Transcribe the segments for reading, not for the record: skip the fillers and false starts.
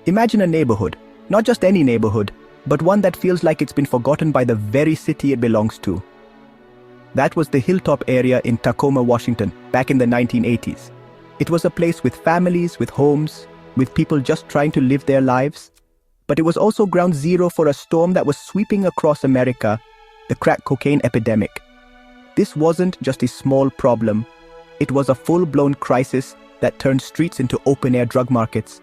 Imagine a neighborhood, not just any neighborhood, but one that feels like it's been forgotten by the very city it belongs to. That was the Hilltop area in Tacoma, Washington, back in the 1980s. It was a place with families, with homes, with people just trying to live their lives. But it was also ground zero for a storm that was sweeping across America, the crack cocaine epidemic. This wasn't just a small problem. It was a full-blown crisis that turned streets into open-air drug markets.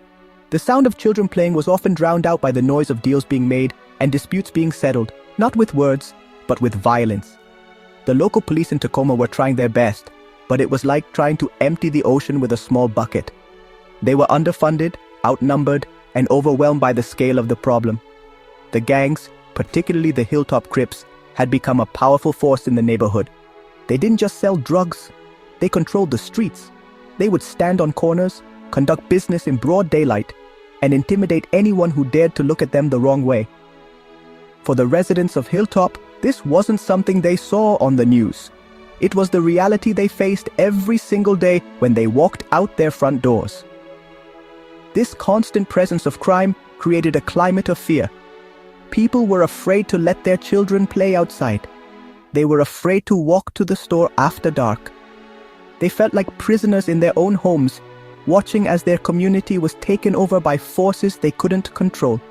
The sound of children playing was often drowned out by the noise of deals being made and disputes being settled, not with words, but with violence. The local police in Tacoma were trying their best, but it was like trying to empty the ocean with a small bucket. They were underfunded, outnumbered, and overwhelmed by the scale of the problem. The gangs, particularly the Hilltop Crips, had become a powerful force in the neighborhood. They didn't just sell drugs, they controlled the streets. They would stand on corners, conduct business in broad daylight, and intimidate anyone who dared to look at them the wrong way. For the residents of Hilltop, this wasn't something they saw on the news. It was the reality they faced every single day when they walked out their front doors. This constant presence of crime created a climate of fear. People were afraid to let their children play outside. They were afraid to walk to the store after dark. They felt like prisoners in their own homes, watching as their community was taken over by forces they couldn't control.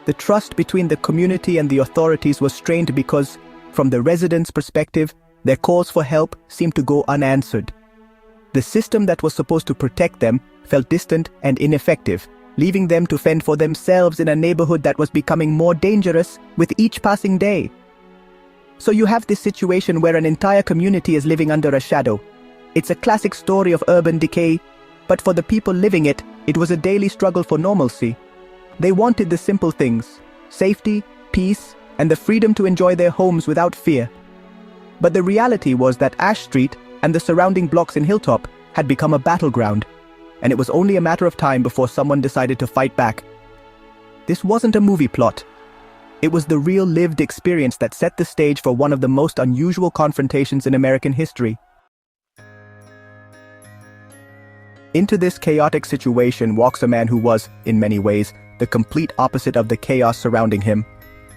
The trust between the community and the authorities was strained because, from the residents' perspective, their calls for help seemed to go unanswered. The system that was supposed to protect them felt distant and ineffective, leaving them to fend for themselves in a neighborhood that was becoming more dangerous with each passing day. So you have this situation where an entire community is living under a shadow. It's a classic story of urban decay, but for the people living it, it was a daily struggle for normalcy. They wanted the simple things: safety, peace, and the freedom to enjoy their homes without fear. But the reality was that Ash Street and the surrounding blocks in Hilltop had become a battleground, and it was only a matter of time before someone decided to fight back. This wasn't a movie plot. It was the real lived experience that set the stage for one of the most unusual confrontations in American history. Into this chaotic situation walks a man who was, in many ways, the complete opposite of the chaos surrounding him.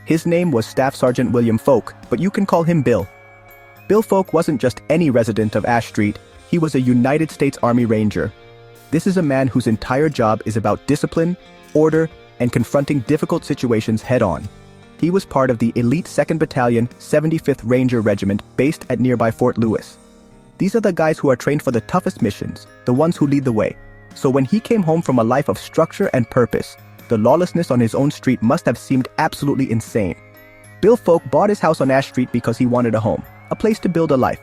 His name was Staff Sergeant William Folk, but you can call him Bill. Bill Folk wasn't just any resident of Ash Street, he was a United States Army Ranger. This is a man whose entire job is about discipline, order, and confronting difficult situations head-on. He was part of the elite 2nd Battalion, 75th Ranger Regiment based at nearby Fort Lewis. These are the guys who are trained for the toughest missions, the ones who lead the way. So when he came home from a life of structure and purpose, the lawlessness on his own street must have seemed absolutely insane. Bill Folk bought his house on Ash Street because he wanted a home, a place to build a life.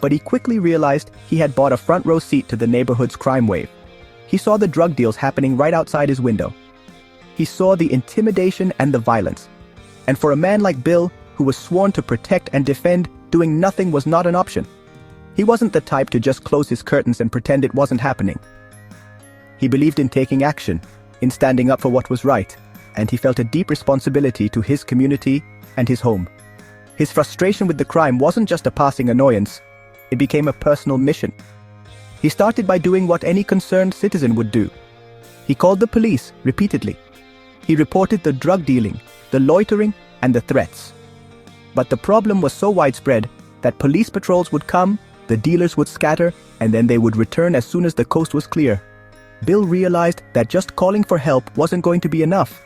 But he quickly realized he had bought a front row seat to the neighborhood's crime wave. He saw the drug deals happening right outside his window. He saw the intimidation and the violence. And for a man like Bill, who was sworn to protect and defend, doing nothing was not an option. He wasn't the type to just close his curtains and pretend it wasn't happening. He believed in taking action, in standing up for what was right, and he felt a deep responsibility to his community and his home. His frustration with the crime wasn't just a passing annoyance, it became a personal mission. He started by doing what any concerned citizen would do. He called the police repeatedly. He reported the drug dealing, the loitering, and the threats. But the problem was so widespread that police patrols would come, the dealers would scatter, and then they would return as soon as the coast was clear. Bill realized that just calling for help wasn't going to be enough.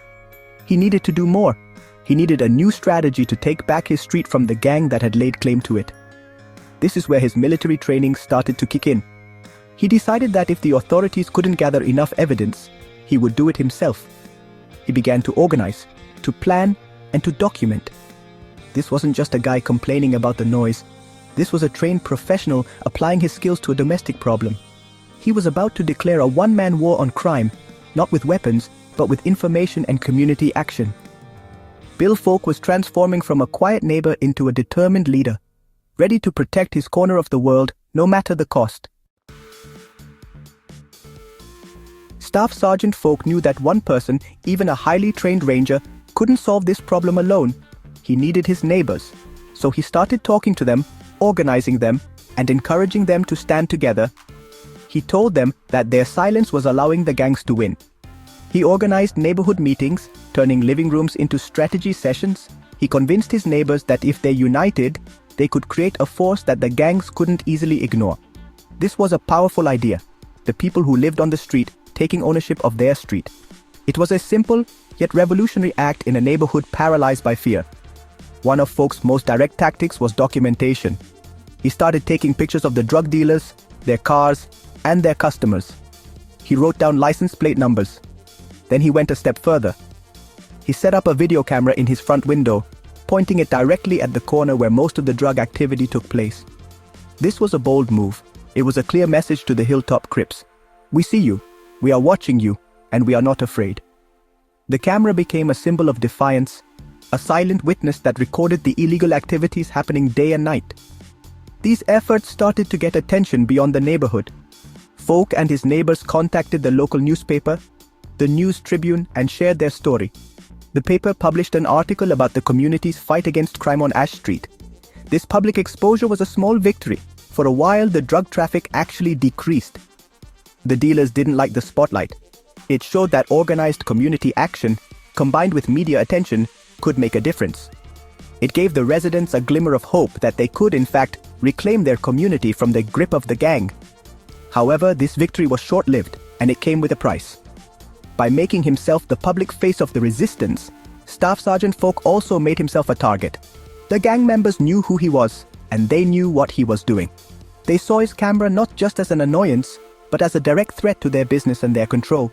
He needed to do more. He needed a new strategy to take back his street from the gang that had laid claim to it. This is where his military training started to kick in. He decided that if the authorities couldn't gather enough evidence, he would do it himself. He began to organize, to plan, and to document. This wasn't just a guy complaining about the noise. This was a trained professional applying his skills to a domestic problem. He was about to declare a one-man war on crime, not with weapons, but with information and community action. Bill Folk was transforming from a quiet neighbor into a determined leader, ready to protect his corner of the world, no matter the cost. Staff Sergeant Folk knew that one person, even a highly trained ranger, couldn't solve this problem alone. He needed his neighbors. So he started talking to them, organizing them, and encouraging them to stand together. He told them that their silence was allowing the gangs to win. He organized neighborhood meetings, turning living rooms into strategy sessions. He convinced his neighbors that if they united, they could create a force that the gangs couldn't easily ignore. This was a powerful idea, the people who lived on the street taking ownership of their street. It was a simple, yet revolutionary act in a neighborhood paralyzed by fear. One of Folk's most direct tactics was documentation. He started taking pictures of the drug dealers, their cars, and their customers. He wrote down license plate numbers. Then he went a step further. He set up a video camera in his front window, pointing it directly at the corner where most of the drug activity took place. This was a bold move. It was a clear message to the Hilltop Crips. We see you, we are watching you, and we are not afraid. The camera became a symbol of defiance, a silent witness that recorded the illegal activities happening day and night. These efforts started to get attention beyond the neighborhood. Folk and his neighbors contacted the local newspaper, the News Tribune, and shared their story. The paper published an article about the community's fight against crime on Ash Street. This public exposure was a small victory. For a while, the drug traffic actually decreased. The dealers didn't like the spotlight. It showed that organized community action, combined with media attention, could make a difference. It gave the residents a glimmer of hope that they could, in fact, reclaim their community from the grip of the gang. However, this victory was short-lived, and it came with a price. By making himself the public face of the resistance, Staff Sergeant Folk also made himself a target. The gang members knew who he was, and they knew what he was doing. They saw his camera not just as an annoyance, but as a direct threat to their business and their control.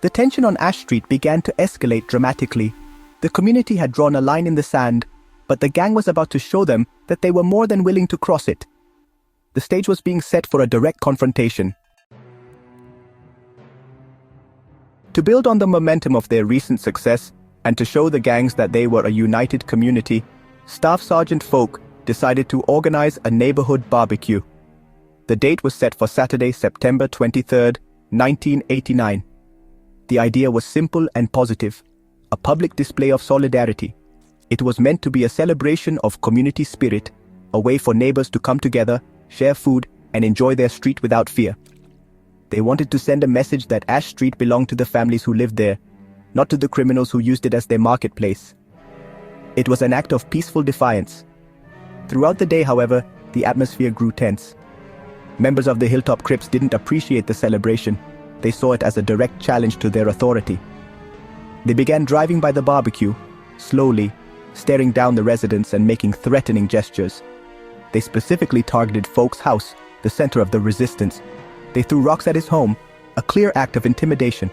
The tension on Ash Street began to escalate dramatically. The community had drawn a line in the sand, but the gang was about to show them that they were more than willing to cross it. The stage was being set for a direct confrontation. To build on the momentum of their recent success, and to show the gangs that they were a united community, Staff Sergeant Folk decided to organize a neighborhood barbecue. The date was set for Saturday, September 23, 1989. The idea was simple and positive, a public display of solidarity. It was meant to be a celebration of community spirit, a way for neighbors to come together, share food, and enjoy their street without fear. They wanted to send a message that Ash Street belonged to the families who lived there, not to the criminals who used it as their marketplace. It was an act of peaceful defiance. Throughout the day, however, the atmosphere grew tense. Members of the Hilltop Crips didn't appreciate the celebration. They saw it as a direct challenge to their authority. They began driving by the barbecue, slowly, staring down the residents and making threatening gestures. They specifically targeted Folk's house, the center of the resistance. They threw rocks at his home, a clear act of intimidation.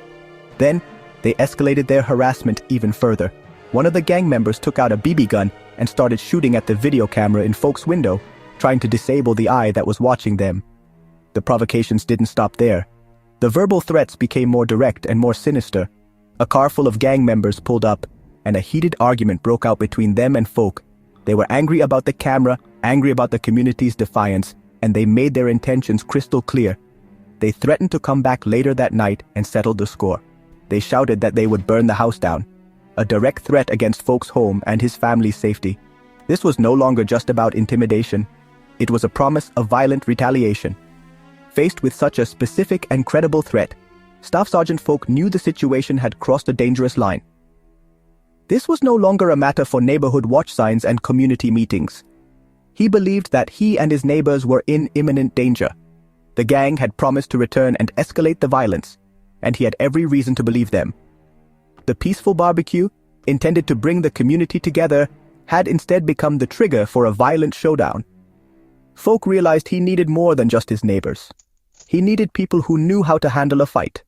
Then, they escalated their harassment even further. One of the gang members took out a BB gun and started shooting at the video camera in Folk's window, trying to disable the eye that was watching them. The provocations didn't stop there. The verbal threats became more direct and more sinister. A car full of gang members pulled up, and a heated argument broke out between them and Folk. They were angry about the camera, angry about the community's defiance, and they made their intentions crystal clear. They threatened to come back later that night and settle the score. They shouted that they would burn the house down, a direct threat against Folk's home and his family's safety. This was no longer just about intimidation. It was a promise of violent retaliation. Faced with such a specific and credible threat, Staff Sergeant Folk knew the situation had crossed a dangerous line. This was no longer a matter for neighborhood watch signs and community meetings. He believed that he and his neighbors were in imminent danger. The gang had promised to return and escalate the violence, and he had every reason to believe them. The peaceful barbecue, intended to bring the community together, had instead become the trigger for a violent showdown. Folk realized he needed more than just his neighbors. He needed people who knew how to handle a fight.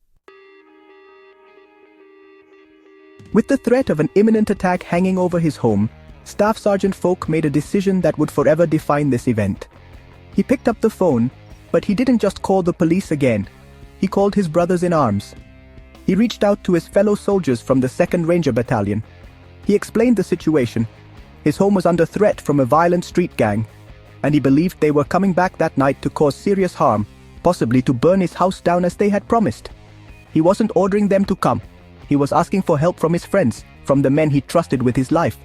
With the threat of an imminent attack hanging over his home, Staff Sergeant Folk made a decision that would forever define this event. He picked up the phone, but he didn't just call the police again. He called his brothers in arms. He reached out to his fellow soldiers from the 2nd Ranger Battalion. He explained the situation. His home was under threat from a violent street gang, and he believed they were coming back that night to cause serious harm, possibly to burn his house down as they had promised. He wasn't ordering them to come. He was asking for help from his friends, from the men he trusted with his life.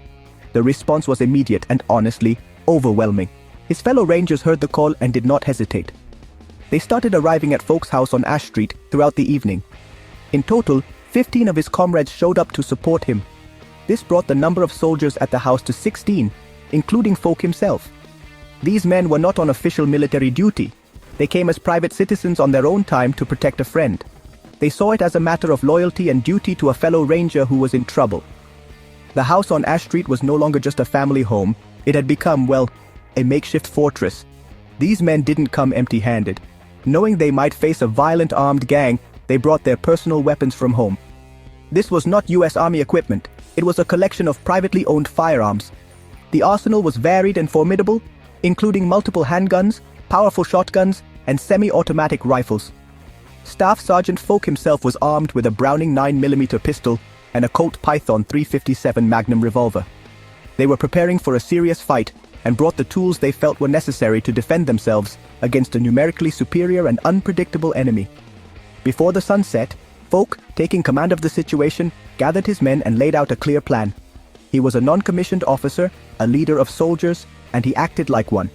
The response was immediate and honestly overwhelming. His fellow Rangers heard the call and did not hesitate. They started arriving at Folk's house on Ash Street throughout the evening. In total, 15 of his comrades showed up to support him. This brought the number of soldiers at the house to 16, including Folk himself. These men were not on official military duty. They came as private citizens on their own time to protect a friend. They saw it as a matter of loyalty and duty to a fellow ranger who was in trouble. The house on Ash Street was no longer just a family home. It had become, well, a makeshift fortress. These men didn't come empty-handed. Knowing they might face a violent armed gang, they brought their personal weapons from home. This was not US Army equipment. It was a collection of privately owned firearms. The arsenal was varied and formidable, including multiple handguns, powerful shotguns, and semi-automatic rifles. Staff Sergeant Folk himself was armed with a Browning 9mm pistol and a Colt Python 357 Magnum revolver. They were preparing for a serious fight and brought the tools they felt were necessary to defend themselves against a numerically superior and unpredictable enemy. Before the sun set, Folk, taking command of the situation, gathered his men and laid out a clear plan. He was a non-commissioned officer, a leader of soldiers, and he acted like one.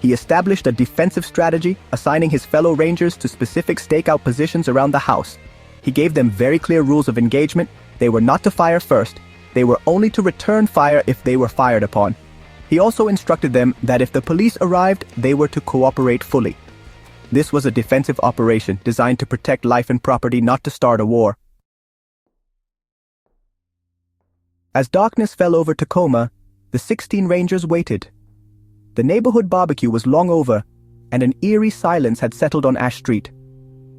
He established a defensive strategy, assigning his fellow rangers to specific stakeout positions around the house. He gave them very clear rules of engagement. They were not to fire first. They were only to return fire if they were fired upon. He also instructed them that if the police arrived, they were to cooperate fully. This was a defensive operation designed to protect life and property, not to start a war. As darkness fell over Tacoma, the 16 Rangers waited. The neighborhood barbecue was long over, and an eerie silence had settled on Ash Street.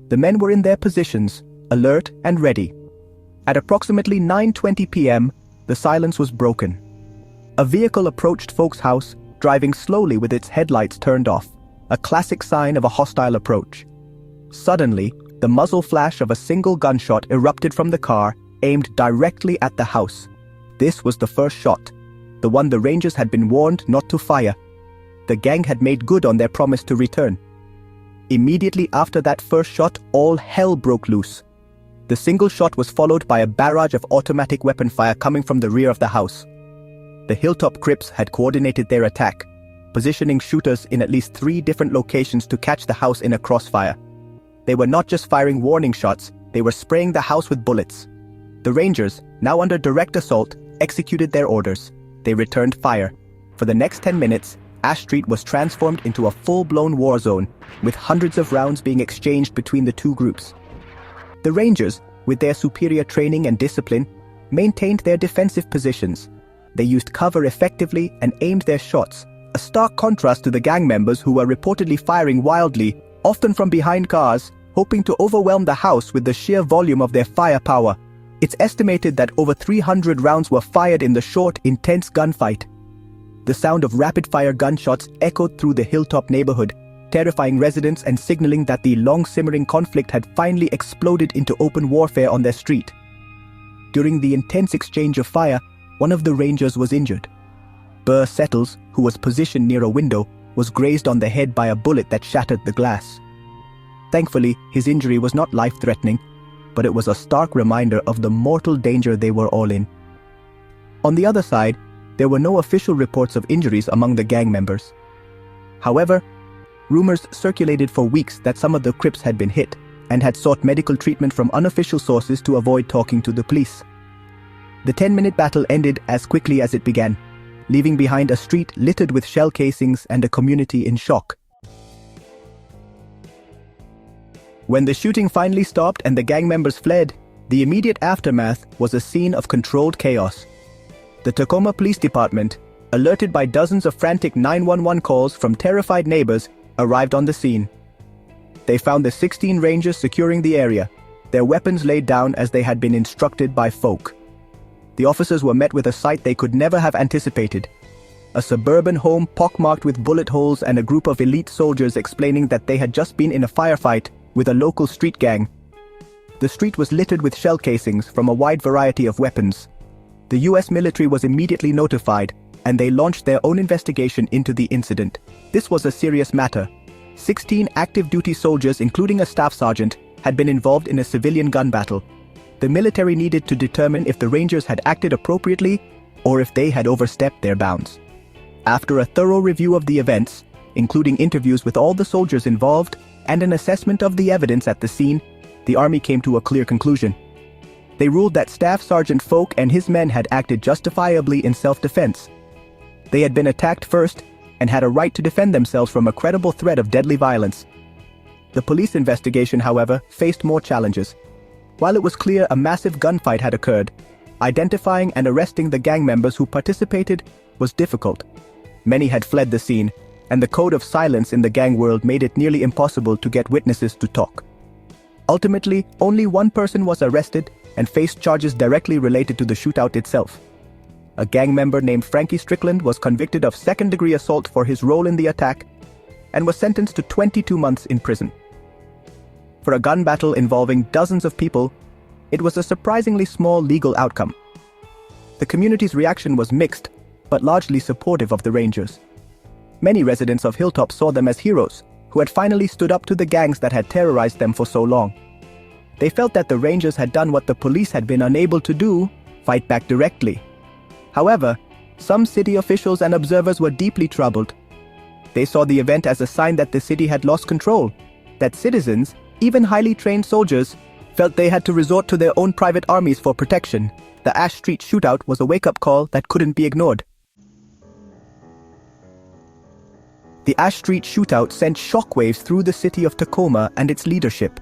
The men were in their positions, alert and ready. At approximately 9:20 p.m., the silence was broken. A vehicle approached Folk's house, driving slowly with its headlights turned off, a classic sign of a hostile approach. Suddenly, the muzzle flash of a single gunshot erupted from the car, aimed directly at the house. This was the first shot, the one the Rangers had been warned not to fire. The gang had made good on their promise to return. Immediately after that first shot, all hell broke loose. The single shot was followed by a barrage of automatic weapon fire coming from the rear of the house. The Hilltop Crips had coordinated their attack, positioning shooters in at least 3 different locations to catch the house in a crossfire. They were not just firing warning shots, they were spraying the house with bullets. The Rangers, now under direct assault, executed their orders. They returned fire. For the next 10 minutes, Ash Street was transformed into a full-blown war zone, with hundreds of rounds being exchanged between the two groups. The Rangers, with their superior training and discipline, maintained their defensive positions. They used cover effectively and aimed their shots, a stark contrast to the gang members who were reportedly firing wildly, often from behind cars, hoping to overwhelm the house with the sheer volume of their firepower. It's estimated that over 300 rounds were fired in the short, intense gunfight. The sound of rapid-fire gunshots echoed through the Hilltop neighborhood, terrifying residents and signaling that the long-simmering conflict had finally exploded into open warfare on their street. During the intense exchange of fire, one of the Rangers was injured. Burr Settles, who was positioned near a window, was grazed on the head by a bullet that shattered the glass. Thankfully, his injury was not life-threatening, but it was a stark reminder of the mortal danger they were all in. On the other side, there were no official reports of injuries among the gang members. However, rumors circulated for weeks that some of the Crips had been hit and had sought medical treatment from unofficial sources to avoid talking to the police. The 10-minute battle ended as quickly as it began, leaving behind a street littered with shell casings and a community in shock. When the shooting finally stopped and the gang members fled, the immediate aftermath was a scene of controlled chaos. The Tacoma Police Department, alerted by dozens of frantic 911 calls from terrified neighbors, arrived on the scene. They found the 16 Rangers securing the area, their weapons laid down as they had been instructed by Folk. The officers were met with a sight they could never have anticipated. A suburban home pockmarked with bullet holes and a group of elite soldiers explaining that they had just been in a firefight with a local street gang. The street was littered with shell casings from a wide variety of weapons. The US military was immediately notified, and they launched their own investigation into the incident. This was a serious matter. 16 active duty soldiers, including a staff sergeant, had been involved in a civilian gun battle. The military needed to determine if the Rangers had acted appropriately or if they had overstepped their bounds. After a thorough review of the events, including interviews with all the soldiers involved and an assessment of the evidence at the scene, the Army came to a clear conclusion. They ruled that Staff Sergeant Folk and his men had acted justifiably in self-defense. They had been attacked first and had a right to defend themselves from a credible threat of deadly violence. The police investigation, however, faced more challenges. While it was clear a massive gunfight had occurred, identifying and arresting the gang members who participated was difficult. Many had fled the scene, and the code of silence in the gang world made it nearly impossible to get witnesses to talk. Ultimately, only one person was arrested and faced charges directly related to the shootout itself. A gang member named Frankie Strickland was convicted of second-degree assault for his role in the attack and was sentenced to 22 months in prison. For a gun battle involving dozens of people, it was a surprisingly small legal outcome. The community's reaction was mixed, but largely supportive of the Rangers. Many residents of Hilltop saw them as heroes, who had finally stood up to the gangs that had terrorized them for so long. They felt that the Rangers had done what the police had been unable to do, fight back directly. However, some city officials and observers were deeply troubled. They saw the event as a sign that the city had lost control, that citizens, even highly trained soldiers, felt they had to resort to their own private armies for protection. The Ash Street shootout was a wake-up call that couldn't be ignored. The Ash Street shootout sent shockwaves through the city of Tacoma and its leadership.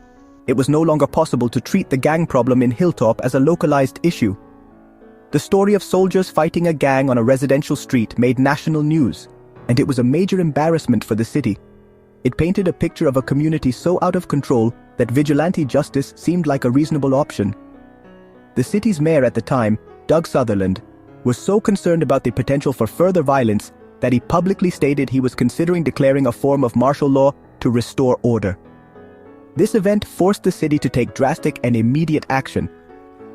It was no longer possible to treat the gang problem in Hilltop as a localized issue. The story of soldiers fighting a gang on a residential street made national news, and it was a major embarrassment for the city. It painted a picture of a community so out of control that vigilante justice seemed like a reasonable option. The city's mayor at the time, Doug Sutherland, was so concerned about the potential for further violence that he publicly stated he was considering declaring a form of martial law to restore order. This event forced the city to take drastic and immediate action.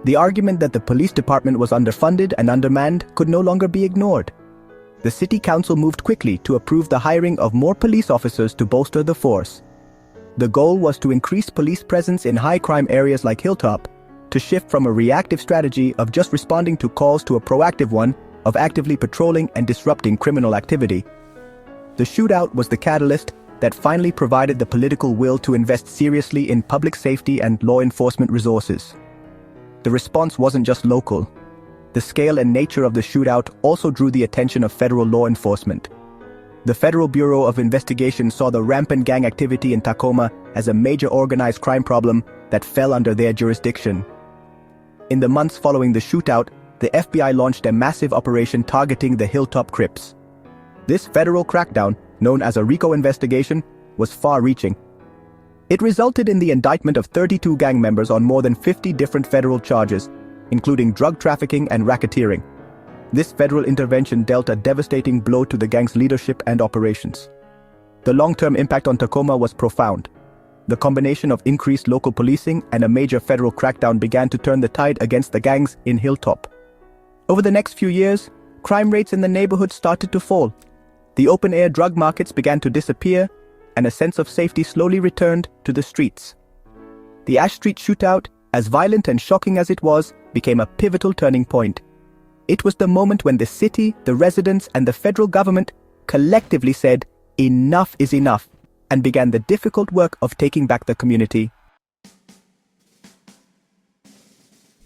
The argument that the police department was underfunded and undermanned could no longer be ignored. The city council moved quickly to approve the hiring of more police officers to bolster the force. The goal was to increase police presence in high-crime areas like Hilltop, to shift from a reactive strategy of just responding to calls to a proactive one of actively patrolling and disrupting criminal activity. The shootout was the catalyst that finally provided the political will to invest seriously in public safety and law enforcement resources. The response wasn't just local. The scale and nature of the shootout also drew the attention of federal law enforcement. The Federal Bureau of Investigation saw the rampant gang activity in Tacoma as a major organized crime problem that fell under their jurisdiction. In the months following the shootout, the FBI launched a massive operation targeting the Hilltop Crips. This federal crackdown, known as a RICO investigation, was far-reaching. It resulted in the indictment of 32 gang members on more than 50 different federal charges, including drug trafficking and racketeering. This federal intervention dealt a devastating blow to the gang's leadership and operations. The long-term impact on Tacoma was profound. The combination of increased local policing and a major federal crackdown began to turn the tide against the gangs in Hilltop. Over the next few years, crime rates in the neighborhood started to fall. The open-air drug markets began to disappear, and a sense of safety slowly returned to the streets. The Ash Street shootout, as violent and shocking as it was, became a pivotal turning point. It was the moment when the city, the residents, and the federal government collectively said, "Enough is enough," and began the difficult work of taking back the community.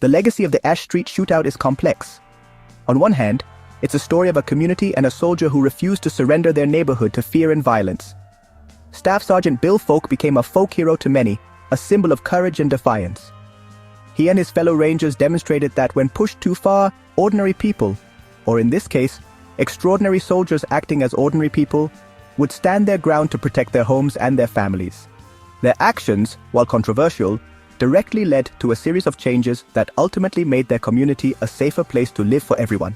The legacy of the Ash Street shootout is complex. On one hand, it's a story of a community and a soldier who refused to surrender their neighborhood to fear and violence. Staff Sergeant Bill Folk became a folk hero to many, a symbol of courage and defiance. He and his fellow Rangers demonstrated that when pushed too far, ordinary people, or in this case, extraordinary soldiers acting as ordinary people, would stand their ground to protect their homes and their families. Their actions, while controversial, directly led to a series of changes that ultimately made their community a safer place to live for everyone.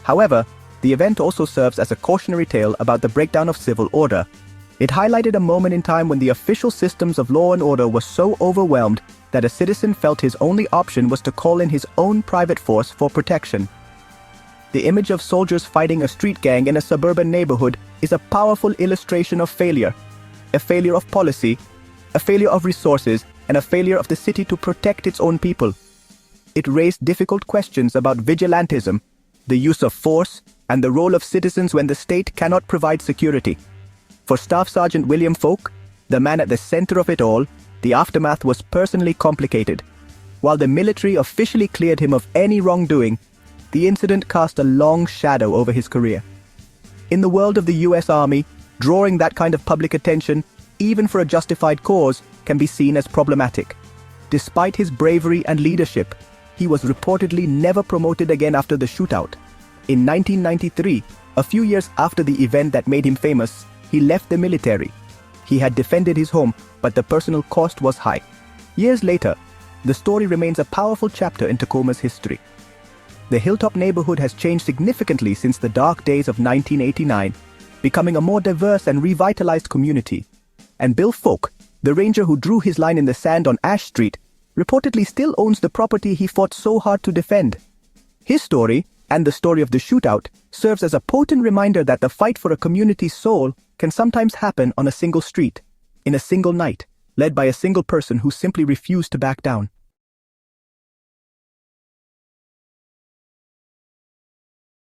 However, the event also serves as a cautionary tale about the breakdown of civil order. It highlighted a moment in time when the official systems of law and order were so overwhelmed that a citizen felt his only option was to call in his own private force for protection. The image of soldiers fighting a street gang in a suburban neighborhood is a powerful illustration of failure. A failure of policy, a failure of resources, and a failure of the city to protect its own people. It raised difficult questions about vigilantism, the use of force, and the role of citizens when the state cannot provide security. For Staff Sergeant William Folk, the man at the center of it all, the aftermath was personally complicated. While the military officially cleared him of any wrongdoing, the incident cast a long shadow over his career. In the world of the US Army, drawing that kind of public attention, even for a justified cause, can be seen as problematic. Despite his bravery and leadership, he was reportedly never promoted again after the shootout. In 1993, a few years after the event that made him famous, he left the military. He had defended his home, but the personal cost was high. Years later, the story remains a powerful chapter in Tacoma's history. The Hilltop neighborhood has changed significantly since the dark days of 1989, becoming a more diverse and revitalized community. And Bill Folk, the ranger who drew his line in the sand on Ash Street, reportedly still owns the property he fought so hard to defend. His story, and the story of the shootout, serves as a potent reminder that the fight for a community's soul can sometimes happen on a single street, in a single night, led by a single person who simply refused to back down.